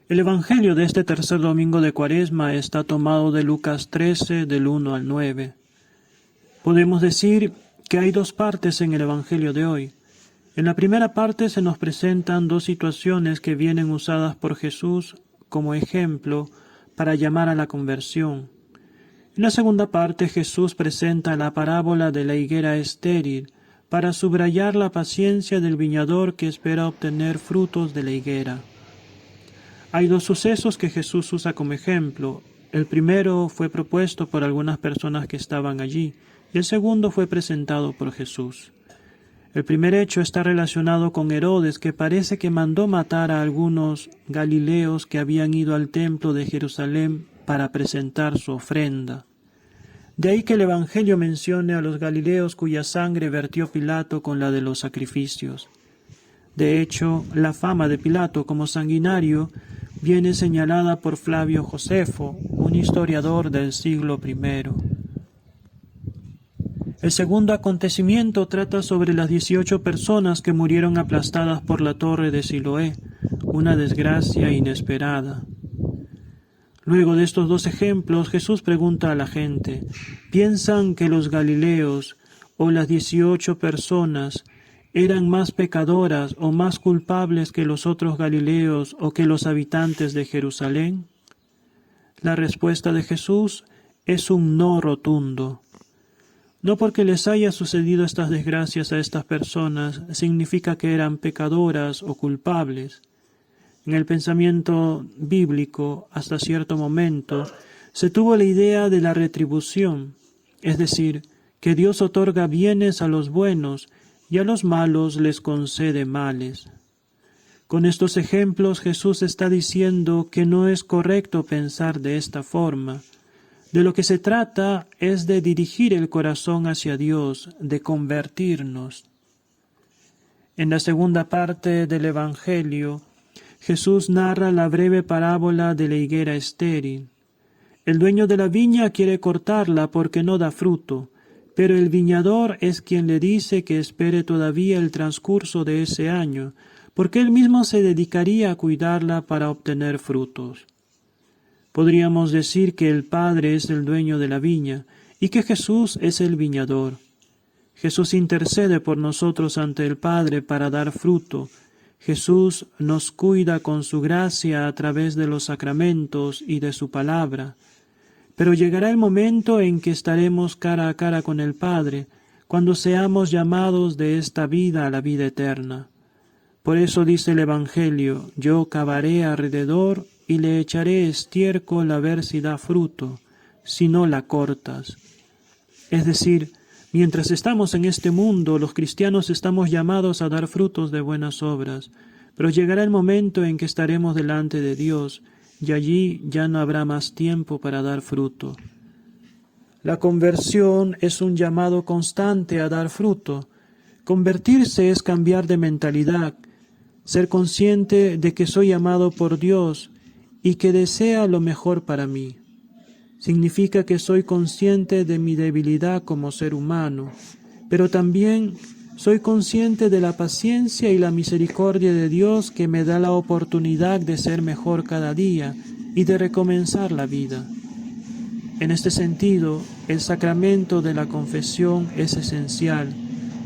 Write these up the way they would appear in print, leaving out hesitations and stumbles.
El Evangelio de este tercer domingo de Cuaresma está tomado de Lucas 13, del 1 al 9. Podemos decir que hay dos partes en el Evangelio de hoy. En la primera parte se nos presentan dos situaciones que vienen usadas por Jesús como ejemplo para llamar a la conversión. En la segunda parte Jesús presenta la parábola de la higuera estéril para subrayar la paciencia del viñador que espera obtener frutos de la higuera. Hay dos sucesos que Jesús usa como ejemplo. El primero fue propuesto por algunas personas que estaban allí, y el segundo fue presentado por Jesús. El primer hecho está relacionado con Herodes, que parece que mandó matar a algunos galileos que habían ido al templo de Jerusalén para presentar su ofrenda. De ahí que el Evangelio mencione a los galileos cuya sangre vertió Pilato con la de los sacrificios. De hecho, la fama de Pilato como sanguinario viene señalada por Flavio Josefo, un historiador del siglo I. El segundo acontecimiento trata sobre las 18 personas que murieron aplastadas por la torre de Siloé, una desgracia inesperada. Luego de estos dos ejemplos, Jesús pregunta a la gente, ¿piensan que los galileos o las 18 personas eran más pecadoras o más culpables que los otros galileos o que los habitantes de Jerusalén? La respuesta de Jesús es un no rotundo. No porque les haya sucedido estas desgracias a estas personas significa que eran pecadoras o culpables. En el pensamiento bíblico, hasta cierto momento, se tuvo la idea de la retribución, es decir, que Dios otorga bienes a los buenos y a los malos les concede males. Con estos ejemplos Jesús está diciendo que no es correcto pensar de esta forma. De lo que se trata es de dirigir el corazón hacia Dios, de convertirnos. En la segunda parte del Evangelio, Jesús narra la breve parábola de la higuera estéril. El dueño de la viña quiere cortarla porque no da fruto, pero el viñador es quien le dice que espere todavía el transcurso de ese año, porque él mismo se dedicaría a cuidarla para obtener frutos. Podríamos decir que el Padre es el dueño de la viña y que Jesús es el viñador. Jesús intercede por nosotros ante el Padre para dar fruto. Jesús nos cuida con su gracia a través de los sacramentos y de su palabra. Pero llegará el momento en que estaremos cara a cara con el Padre, cuando seamos llamados de esta vida a la vida eterna. Por eso dice el Evangelio, yo cavaré alrededor y le echaré estiércol a ver si da fruto, si no la cortas. Es decir, mientras estamos en este mundo, los cristianos estamos llamados a dar frutos de buenas obras, pero llegará el momento en que estaremos delante de Dios, y allí ya no habrá más tiempo para dar fruto. La conversión es un llamado constante a dar fruto. Convertirse es cambiar de mentalidad, ser consciente de que soy amado por Dios y que desea lo mejor para mí. Significa que soy consciente de mi debilidad como ser humano, pero también soy consciente de la paciencia y la misericordia de Dios que me da la oportunidad de ser mejor cada día y de recomenzar la vida. En este sentido, el sacramento de la confesión es esencial,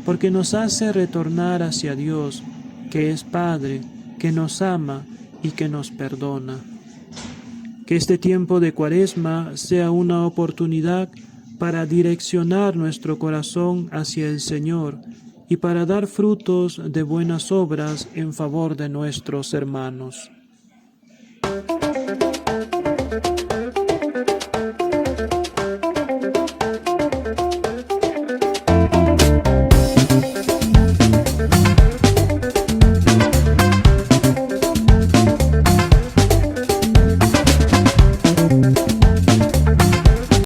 porque nos hace retornar hacia Dios, que es Padre, que nos ama y que nos perdona. Que este tiempo de Cuaresma sea una oportunidad para direccionar nuestro corazón hacia el Señor y para dar frutos de buenas obras en favor de nuestros hermanos.